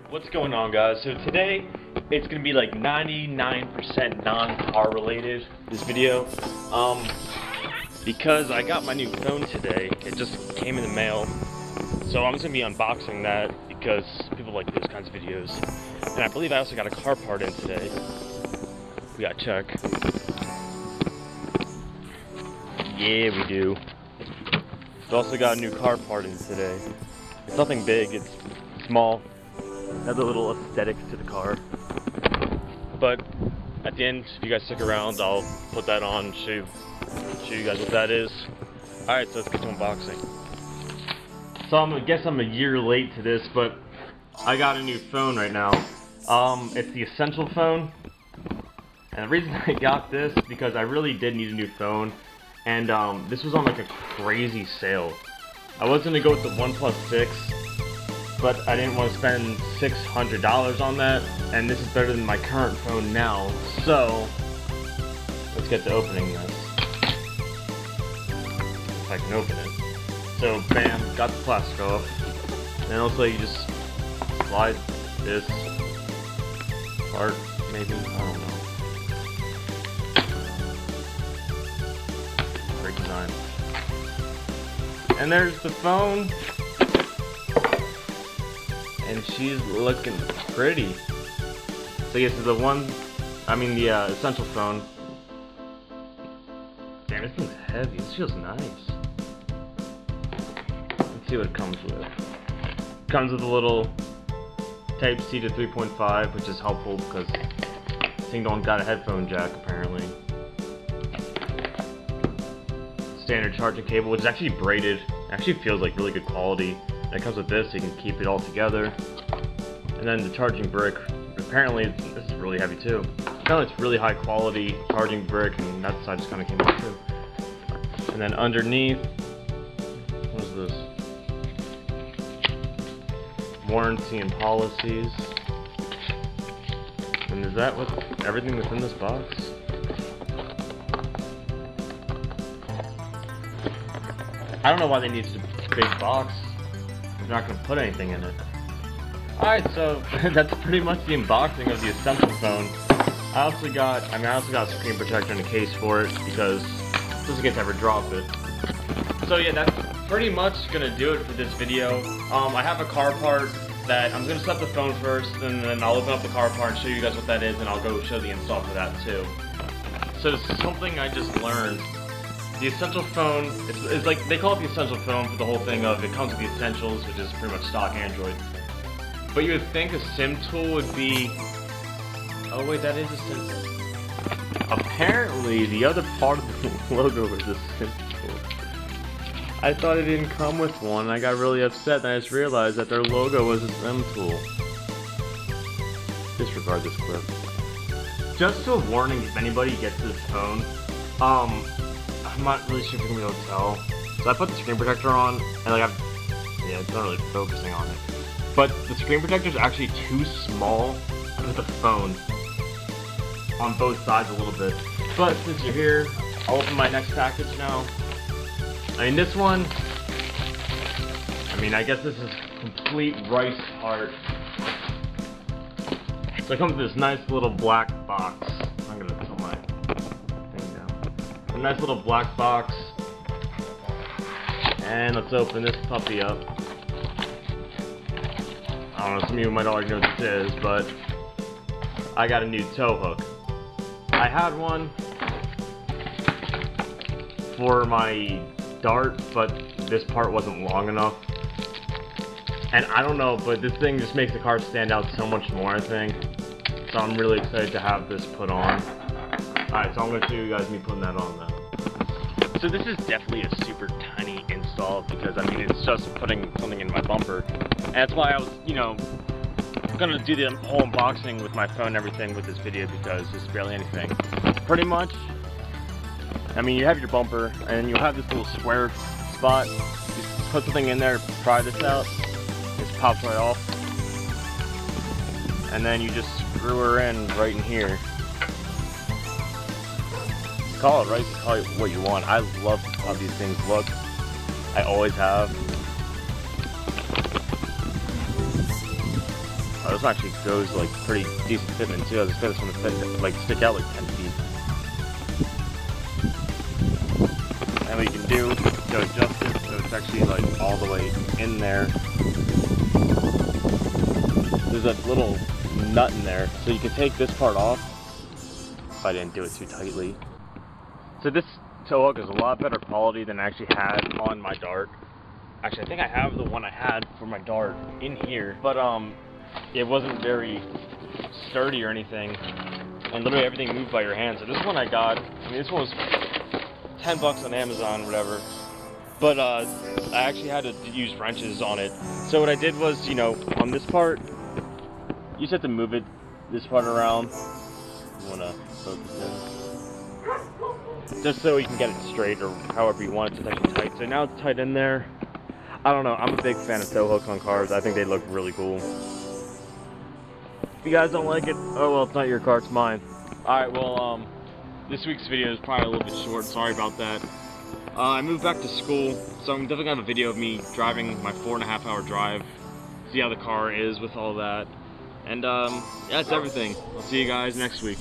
What's going on, guys? So today it's gonna be like 99% non-car related, this video, because I got my new phone today. It just came in the mail, so I'm just gonna be unboxing that because people like those kinds of videos. And I believe I also got a car part in today. We gotta check. Yeah, we do. We also got a new car part in today. It's nothing big, it's small. Has a little aesthetics to the car. But at the end, if you guys stick around, I'll put that on, show you guys what that is. Alright, so let's get to unboxing. So I guess I'm a year late to this, but I got a new phone right now. It's the Essential phone. And the reason I got this is because I really did need a new phone. And this was on like a crazy sale. I was gonna go with the OnePlus 6, but I didn't want to spend $600 on that, and this is better than my current phone now. So let's get to opening this. If I can open it. So bam, got the plastic off. And then also you just slide this part, maybe, I don't know. Great design. And there's the phone. And she's looking pretty. So yes, the Essential phone. Damn, this thing's heavy. This feels nice. Let's see what it comes with. It comes with a little Type-C to 3.5, which is helpful because this thing don't got a headphone jack apparently. Standard charging cable, which is actually braided. It actually feels like really good quality. And it comes with this, so you can keep it all together. And then the charging brick. Apparently, this is really heavy too. Apparently, it's really high quality charging brick, and that side just kind of came off too. And then underneath, what is this? Warranty and policies. And is that what everything within this box? I don't know why they need such a big box. They're not going to put anything in it. Alright, so that's pretty much the unboxing of the Essential phone. I also got a screen protector and a case for it because it doesn't get to ever drop it. So yeah, that's pretty much going to do it for this video. I have a car part that I'm going to set up the phone first, and then I'll open up the car part and show you guys what that is, and I'll go show the install for that too. So this is something I just learned. The Essential phone, it's like, they call it the Essential phone for the whole thing of it comes with the Essentials, which is pretty much stock Android. But you would think a SIM tool would be... Oh wait, that is a SIM tool. Apparently, the other part of the logo is a SIM tool. I thought it didn't come with one, and I got really upset, and I just realized that their logo was a SIM tool. Disregard this clip. Just a warning, if anybody gets this phone, I'm not really sure if you're gonna be able to tell. So I put the screen protector on, and like yeah, it's not really focusing on it. But the screen protector is actually too small for the phone on both sides a little bit. But since you're here, I'll open my next package now. I mean, this one, I guess this is complete rice art. So it comes with this nice little black box. I'm gonna put my thing down. A nice little black box. And let's open this puppy up. I don't know, some of you might already know what this is, but I got a new tow hook. I had one for my Dart, but this part wasn't long enough. And I don't know, but this thing just makes the car stand out so much more, I think. So I'm really excited to have this put on. Alright, so I'm going to show you guys me putting that on now. So this is definitely a super tiny install because, it's just putting something in my bumper. And that's why I was, gonna do the whole unboxing with my phone and everything with this video because there's barely anything. Pretty much, you have your bumper and you have this little square spot. You put something in there, pry this out, it pops right off. And then you just screw her in right in here. Call it right, call it what you want. I love how these things look. I always have. this actually goes like pretty decent fitment too. I was expecting this one to like stick out like 10 feet. And what you can do to adjust it so it's actually like all the way in there. There's a little nut in there, so you can take this part off. If I didn't do it too tightly. So this tow hook is a lot better quality than I actually had on my Dart. Actually, I think I have the one I had for my Dart in here, but it wasn't very sturdy or anything, and literally everything moved by your hand. So this one I got, I mean, this one was $10 on Amazon, whatever. But I actually had to use wrenches on it. So what I did was, you know, on this part, you just have to move it, this part around. You want to focus in. Just so you can get it straight, or however you want it to actually tight. So now it's tight in there. I don't know, I'm a big fan of tow hooks on cars. I think they look really cool. If you guys don't like it, oh well, it's not your car, it's mine. Alright, well, this week's video is probably a little bit short, sorry about that. I moved back to school, so I'm definitely gonna have a video of me driving my 4.5 hour drive, see how the car is with all that. And yeah, that's everything. I'll see you guys next week.